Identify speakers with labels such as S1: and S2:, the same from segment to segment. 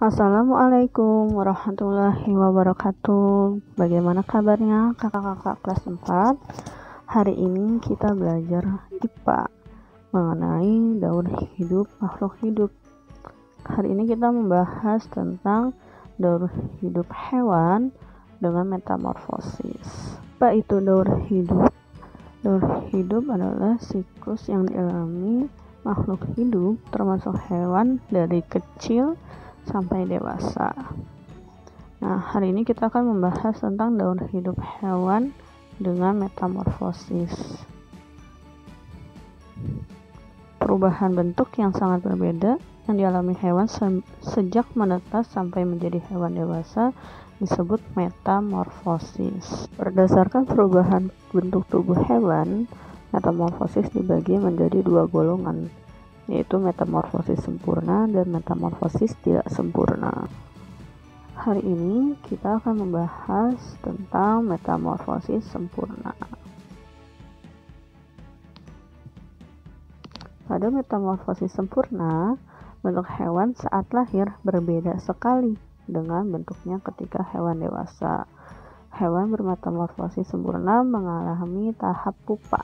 S1: Assalamualaikum warahmatullahi wabarakatuh. Bagaimana kabarnya kakak-kakak kelas 4? Hari ini kita belajar IPA mengenai daur hidup makhluk hidup. Hari ini kita membahas tentang daur hidup hewan dengan metamorfosis. Apa itu daur hidup? Daur hidup adalah siklus yang dialami makhluk hidup termasuk hewan dari kecil sampai dewasa. Nah, hari ini kita akan membahas tentang daur hidup hewan dengan metamorfosis. Perubahan bentuk yang sangat berbeda yang dialami hewan sejak menetas sampai menjadi hewan dewasa disebut metamorfosis. Berdasarkan perubahan bentuk tubuh hewan, metamorfosis dibagi menjadi dua golongan, yaitu metamorfosis sempurna dan metamorfosis tidak sempurna. Hari ini kita akan membahas tentang metamorfosis sempurna. Pada metamorfosis sempurna, bentuk hewan saat lahir berbeda sekali dengan bentuknya ketika hewan dewasa. Hewan bermetamorfosis sempurna mengalami tahap pupa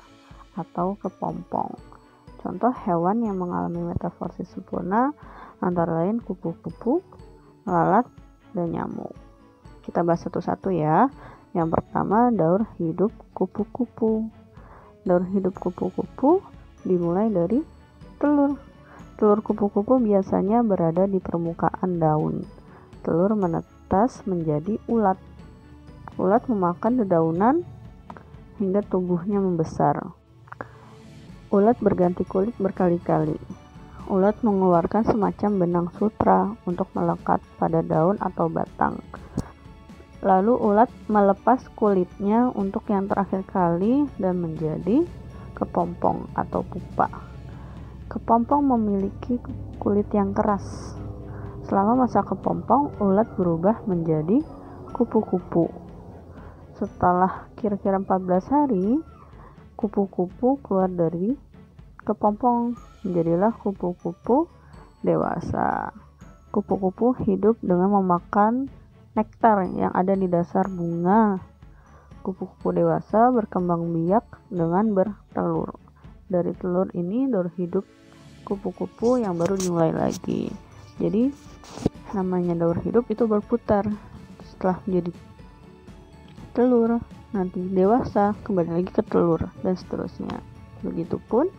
S1: atau kepompong. Contoh hewan yang mengalami metamorfosis sempurna antara lain kupu-kupu, lalat, dan nyamuk. Kita bahas satu-satu ya. Yang pertama, daur hidup kupu-kupu. Daur hidup kupu-kupu dimulai dari telur. Telur kupu-kupu biasanya berada di permukaan daun. Telur menetas menjadi ulat. Ulat memakan dedaunan hingga tubuhnya membesar. Ulat berganti kulit berkali-kali. Ulat mengeluarkan semacam benang sutra untuk melekat pada daun atau batang. Lalu ulat melepas kulitnya untuk yang terakhir kali dan menjadi kepompong atau pupa. Kepompong memiliki kulit yang keras. Selama masa kepompong, ulat berubah menjadi kupu-kupu. Setelah kira-kira 14 hari, kupu-kupu keluar dari kepompong, menjadilah kupu-kupu dewasa. Kupu-kupu hidup dengan memakan nektar yang ada di dasar bunga. Kupu-kupu dewasa berkembang biak dengan bertelur. Dari telur ini daur hidup kupu-kupu yang baru dimulai lagi. Jadi namanya daur hidup itu berputar. Setelah menjadi telur, nanti dewasa kembali lagi ke telur, dan seterusnya. Begitupun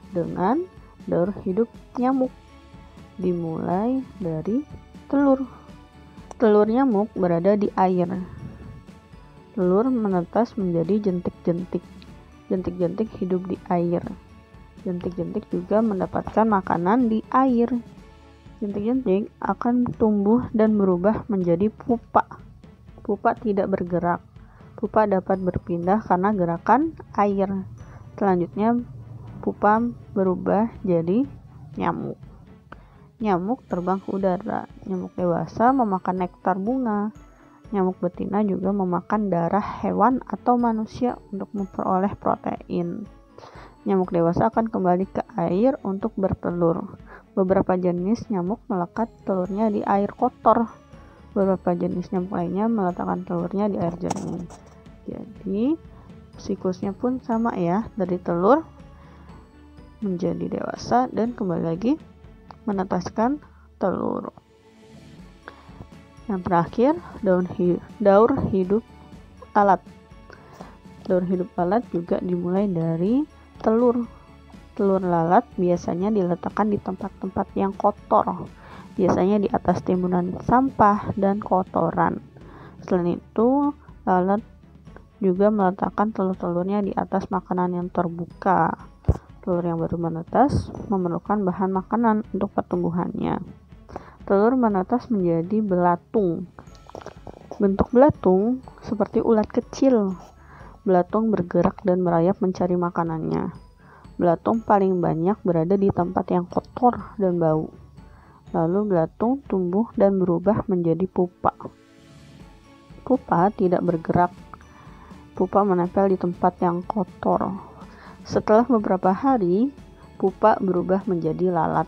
S1: dengan daur hidup nyamuk, dimulai dari telur. Telur nyamuk berada di air. Telur menetas menjadi jentik-jentik. Jentik-jentik hidup di air. Jentik-jentik juga mendapatkan makanan di air. Jentik-jentik akan tumbuh dan berubah menjadi pupa. Pupa tidak bergerak. Pupa dapat berpindah karena gerakan air. Selanjutnya, pupa berubah jadi nyamuk. Nyamuk terbang ke udara. Nyamuk dewasa memakan nektar bunga. Nyamuk betina juga memakan darah hewan atau manusia untuk memperoleh protein. Nyamuk dewasa akan kembali ke air untuk bertelur. Beberapa jenis nyamuk melekat telurnya di air kotor. Beberapa jenis nyamuk lainnya meletakkan telurnya di air jernih. Jadi siklusnya pun sama ya, dari telur menjadi dewasa dan kembali lagi menetaskan telur. Yang terakhir, daur hidup alat. Daur hidup alat juga dimulai dari telur. Telur lalat biasanya diletakkan di tempat-tempat yang kotor, biasanya di atas timbunan sampah dan kotoran. Selain itu, lalat juga meletakkan telur-telurnya di atas makanan yang terbuka. Telur yang baru menetas memerlukan bahan makanan untuk pertumbuhannya. Telur menetas menjadi belatung. Bentuk belatung seperti ulat kecil. Belatung bergerak dan merayap mencari makanannya. Belatung paling banyak berada di tempat yang kotor dan bau. Lalu belatung tumbuh dan berubah menjadi pupa. Pupa tidak bergerak. Pupa menempel di tempat yang kotor. Setelah beberapa hari, pupa berubah menjadi lalat.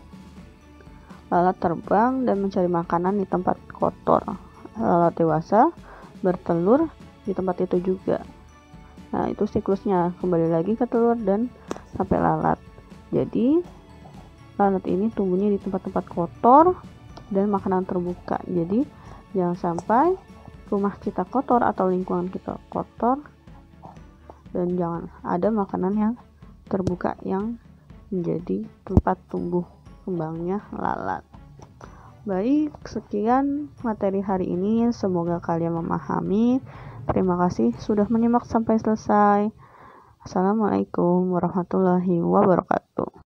S1: lalat terbang dan mencari makanan di tempat kotor. Lalat dewasa bertelur di tempat itu juga. Nah, itu siklusnya, kembali lagi ke telur dan sampai lalat. Jadi lalat ini tumbuhnya di tempat-tempat kotor dan makanan terbuka. Jadi jangan sampai rumah kita kotor atau lingkungan kita kotor, dan jangan ada makanan yang terbuka yang menjadi tempat tumbuh kembangnya lalat. Baik, sekian materi hari ini, semoga kalian memahami. Terima kasih sudah menyimak sampai selesai. Assalamualaikum warahmatullahi wabarakatuh.